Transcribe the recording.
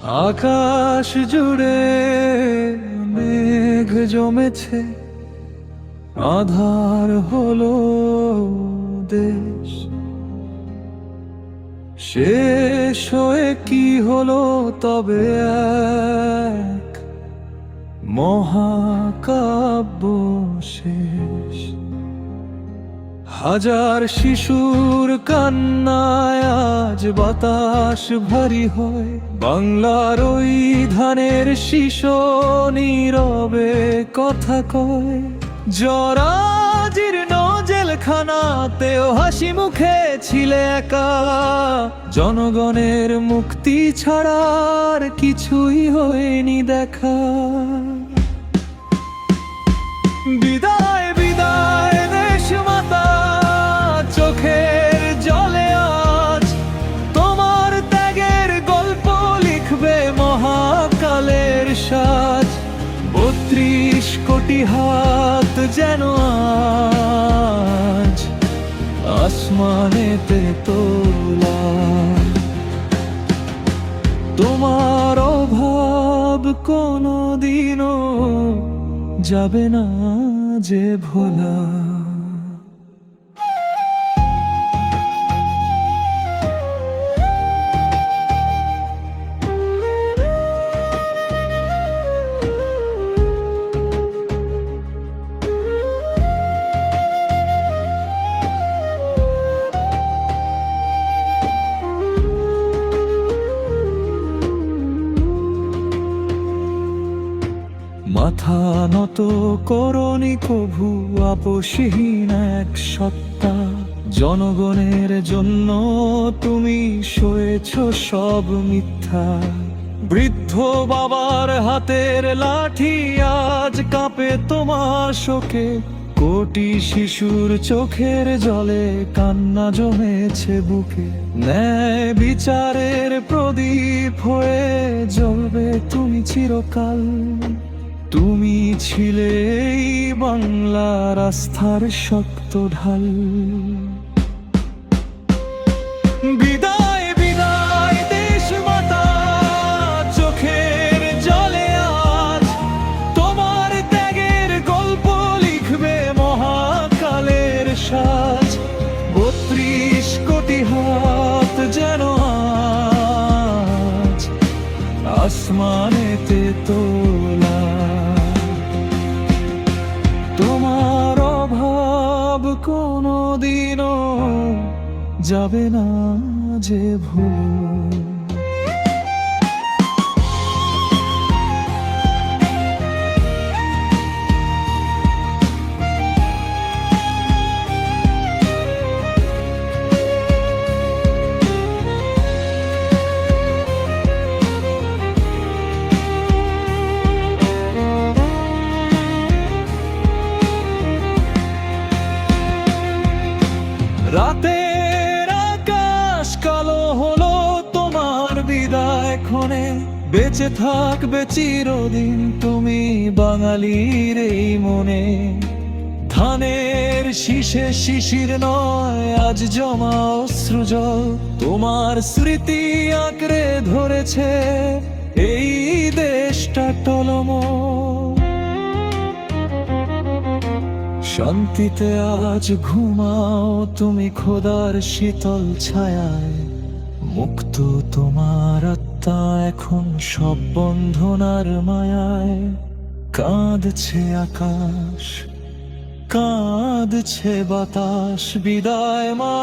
আকাশ জুড়ে মেঘ জমেছে, আধার হলো দেশ। শেষ হয়ে কি হলো তবে এক মহাকাব্য শেষ। হাজার শিশুর কান্নায় আজ বাতাস ভারী হয়, বাংলার ওই ধানের শিশু নীরবে কথা কয়। জরাজীর্ণ জেলখানাতেও হাসি মুখে ছিলে একা, জনগণের মুক্তি ছাড়ার কিছুই হয়নি দেখা। বিদায় বিদায় দেশ মাতা, চোখের জলে আজ তোমার ত্যাগের গল্প লিখবে মহাকালের সাজ। ৩২ কোটি হাত যেন আজ আসমানেতে তোলা, তোমার অভাব কোনদিনও যাবে না যে ভোলা। মাথা নত করনি কভু, আপোষহীন এক সত্তা। জনগণের জন্য তুমি সয়েছ সব মিথ্যা। বৃদ্ধ বাবার হাতের লাঠি আজ কাঁপে তোমার শোকে, কোটি শিশুর চোখের জলে কান্না জমেছে বুকে। ন্যায় বিচারের প্রদীপ হয়ে জ্বলবে তুমি চিরকাল, তুমি ছিলে এই বাংলার আস্থার শক্ত ঢাল। বিদায় বিদায় দেশ মাতা, চোখের জলে আজ তোমার ত্যাগের গল্প লিখবে মহাকালের সাজ। ৩২ কোটি হাত যেন আজ আসমানেতে তোলা, তোমার অভাব কোনদিনও যাবে না যে ভুল। রাতের আকাশ কালো হলো তোমার বিদায় ক্ষণে, বেঁচে থাকবে চিরদিন তুমি বাঙালির এই মনে। ধানের শীষে শিশির নয় আজ জমা অশ্রুজল, তোমার স্মৃতি আঁকড়ে ধরেছে এই দেশটা টলমল। শান্তিতে আজ ঘুমাও তুমি খোদার শীতল ছায়ায়, মুক্ত তোমার আত্মা এখন সব বন্ধনার মায়ায়। কাঁদছে আকাশ, কাঁদছে বাতাস, বিদায় মা।